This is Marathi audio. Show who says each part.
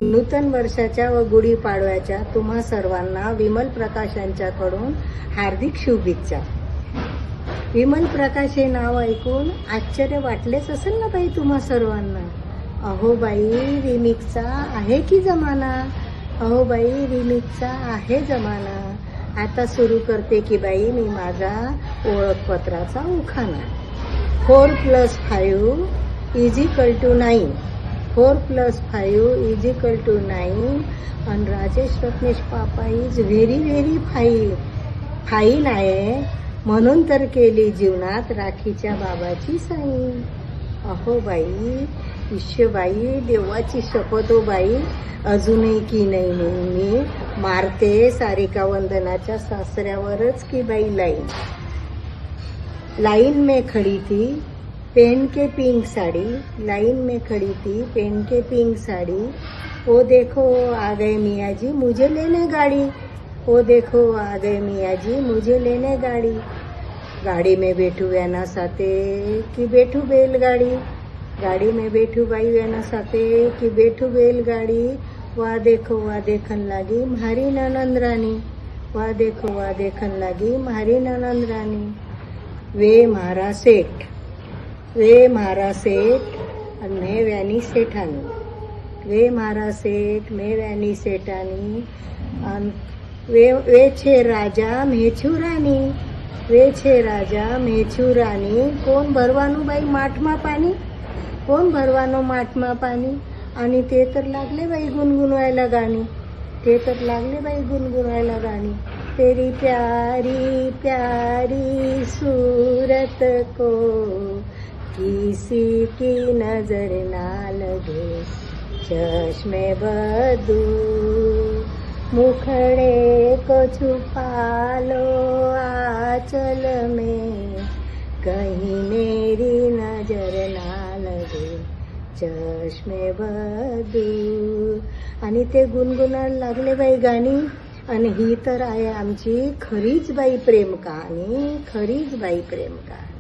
Speaker 1: नूतन वर्षाच्या व गुढीपाडव्याच्या तुम्हा सर्वांना विमल प्रकाश यांच्याकडून हार्दिक शुभेच्छा. विमल प्रकाश हे नाव ऐकून आश्चर्य वाटलेच असेल ना बाई तुम्हा सर्वांना. अहो बाई, रिमिक्सचा आहे की जमाना. अहो बाई, रिमिक्सचा आहे जमाना. आता सुरू करते की बाई मी माझा ओळखपत्राचा उखाणा. 4+5 = 9. 4+5 = 9. आणि राजेश रत्नेश पापा इज व्हेरी फाईन आहे. म्हणून तर केली जीवनात राखीच्या बाबाची साईन. अहो बाई, ईश्वबाई, देवाची शपथ हो बाई, अजूनही की नाही मी मारते सारिका वंदनाच्या सासऱ्यावरच की बाई लाइन में खड़ी थी पहन के पिंक साड़ी. लाइन में खड़ी थी पहन के पिंक साड़ी. वो देखो आ गए मियाँ जी मुझे लेने गाड़ी. वो देखो आ गए मियाँ जी मुझे लेने गाड़ी. गाड़ी में बैठू वैना साथे कि बैठू बैलगाड़ी. गाड़ी में बैठू बाई वैना साथे कि बैठू बैलगाड़ी. वाह देखन लागी म्हारी ननंद रानी. वाह देखन लागी म्हारी ननंद रानी. वे म्हारा सेठ आणि मैं व्यानी सेठानी. वे म्हारा सेठ मैं व्यानी सेठानी. वे छे राजा मेछू रानी. वे छे राजा मेछू रानी. कोण भरवानो बाई माठमा पाणी. कोण भरवानो माठमा पाणी. आणि ते तर लागले बाई गुणगुणवायला गाणी. ते तर लागले बाई गुणगुणवायला गाणी. तेरी प्यारी प्यारी सूरत को किसी की नजर ना लगे. चश्मे बदू मुखड़े को छुपा लो आंचल में. कहीं मेरी नजर ना लगे. चष्मे बदू. आणि ते गुणगुणायला लागले बाई गाणी. आणि ही तर आहे आमची खरीच बाई प्रेम कहाणी. खरीच बाई प्रेम कहाणी.